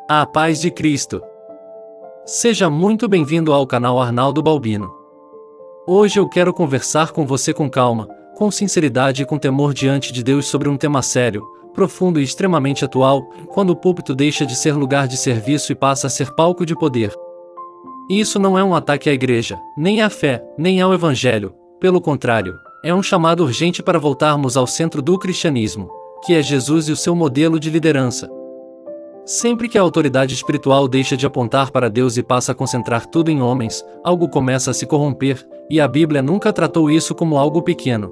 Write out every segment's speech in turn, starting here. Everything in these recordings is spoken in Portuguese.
A paz de Cristo. Seja muito bem-vindo ao canal Arnaldo Balbino. Hoje eu quero conversar com você com calma, com sinceridade e com temor diante de Deus sobre um tema sério, profundo e extremamente atual, quando o púlpito deixa de ser lugar de serviço e passa a ser palco de poder. E isso não é um ataque à igreja, nem à fé, nem ao evangelho, pelo contrário, é um chamado urgente para voltarmos ao centro do cristianismo, que é Jesus e o seu modelo de liderança. Sempre que a autoridade espiritual deixa de apontar para Deus e passa a concentrar tudo em homens, algo começa a se corromper, e a Bíblia nunca tratou isso como algo pequeno.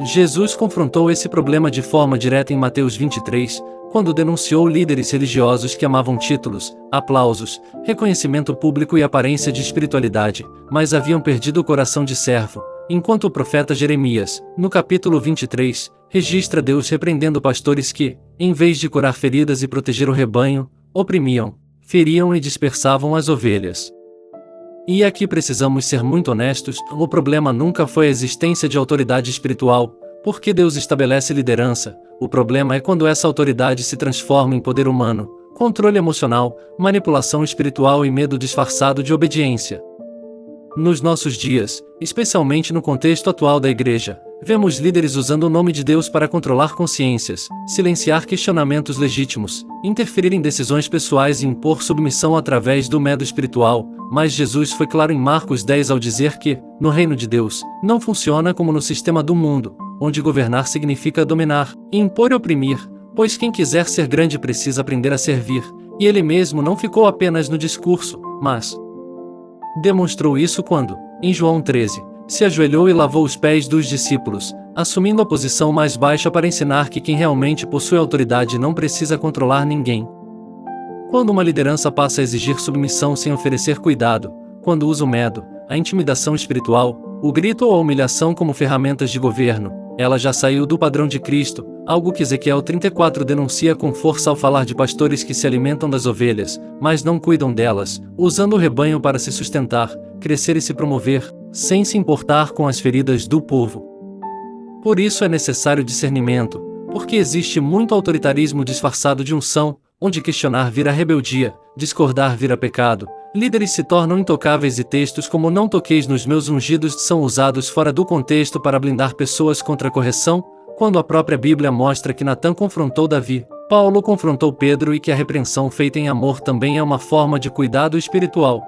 Jesus confrontou esse problema de forma direta em Mateus 23, quando denunciou líderes religiosos que amavam títulos, aplausos, reconhecimento público e aparência de espiritualidade, mas haviam perdido o coração de servo, enquanto o profeta Jeremias, no capítulo 23, registra Deus repreendendo pastores que, em vez de curar feridas e proteger o rebanho, oprimiam, feriam e dispersavam as ovelhas. E aqui precisamos ser muito honestos, o problema nunca foi a existência de autoridade espiritual, porque Deus estabelece liderança, o problema é quando essa autoridade se transforma em poder humano, controle emocional, manipulação espiritual e medo disfarçado de obediência. Nos nossos dias, especialmente no contexto atual da igreja, vemos líderes usando o nome de Deus para controlar consciências, silenciar questionamentos legítimos, interferir em decisões pessoais e impor submissão através do medo espiritual, mas Jesus foi claro em Marcos 10 ao dizer que, no reino de Deus, não funciona como no sistema do mundo, onde governar significa dominar, impor e oprimir, pois quem quiser ser grande precisa aprender a servir, e ele mesmo não ficou apenas no discurso, mas demonstrou isso quando, em João 13, se ajoelhou e lavou os pés dos discípulos, assumindo a posição mais baixa para ensinar que quem realmente possui autoridade não precisa controlar ninguém. Quando uma liderança passa a exigir submissão sem oferecer cuidado, quando usa o medo, a intimidação espiritual, o grito ou a humilhação como ferramentas de governo, ela já saiu do padrão de Cristo, algo que Ezequiel 34 denuncia com força ao falar de pastores que se alimentam das ovelhas, mas não cuidam delas, usando o rebanho para se sustentar, crescer e se promover, sem se importar com as feridas do povo. Por isso é necessário discernimento, porque existe muito autoritarismo disfarçado de unção, onde questionar vira rebeldia, discordar vira pecado, líderes se tornam intocáveis e textos como "não toqueis nos meus ungidos" são usados fora do contexto para blindar pessoas contra a correção, quando a própria Bíblia mostra que Natã confrontou Davi, Paulo confrontou Pedro e que a repreensão feita em amor também é uma forma de cuidado espiritual.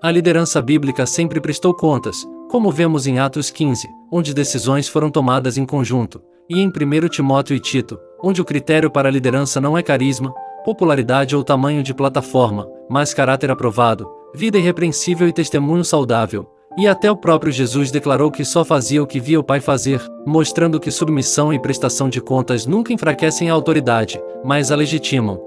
A liderança bíblica sempre prestou contas, como vemos em Atos 15, onde decisões foram tomadas em conjunto, e em 1 Timóteo e Tito, onde o critério para a liderança não é carisma, popularidade ou tamanho de plataforma, mas caráter aprovado, vida irrepreensível e testemunho saudável. E até o próprio Jesus declarou que só fazia o que via o Pai fazer, mostrando que submissão e prestação de contas nunca enfraquecem a autoridade, mas a legitimam.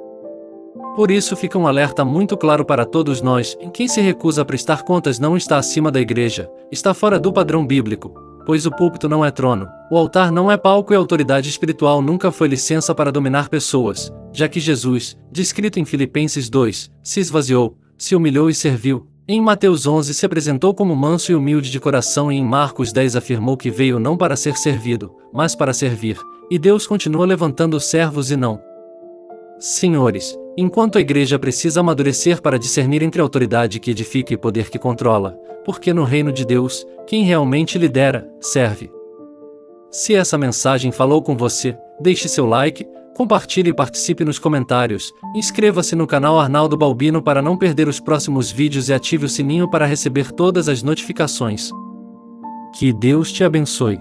Por isso fica um alerta muito claro para todos nós: quem se recusa a prestar contas não está acima da igreja, está fora do padrão bíblico, pois o púlpito não é trono, o altar não é palco e a autoridade espiritual nunca foi licença para dominar pessoas, já que Jesus, descrito em Filipenses 2, se esvaziou, se humilhou e serviu. Em Mateus 11 se apresentou como manso e humilde de coração e em Marcos 10 afirmou que veio não para ser servido, mas para servir, e Deus continua levantando servos e não senhores, enquanto a igreja precisa amadurecer para discernir entre autoridade que edifica e poder que controla, porque no reino de Deus, quem realmente lidera, serve. Se essa mensagem falou com você, deixe seu like, compartilhe e participe nos comentários, inscreva-se no canal Arnaldo Balbino para não perder os próximos vídeos e ative o sininho para receber todas as notificações. Que Deus te abençoe.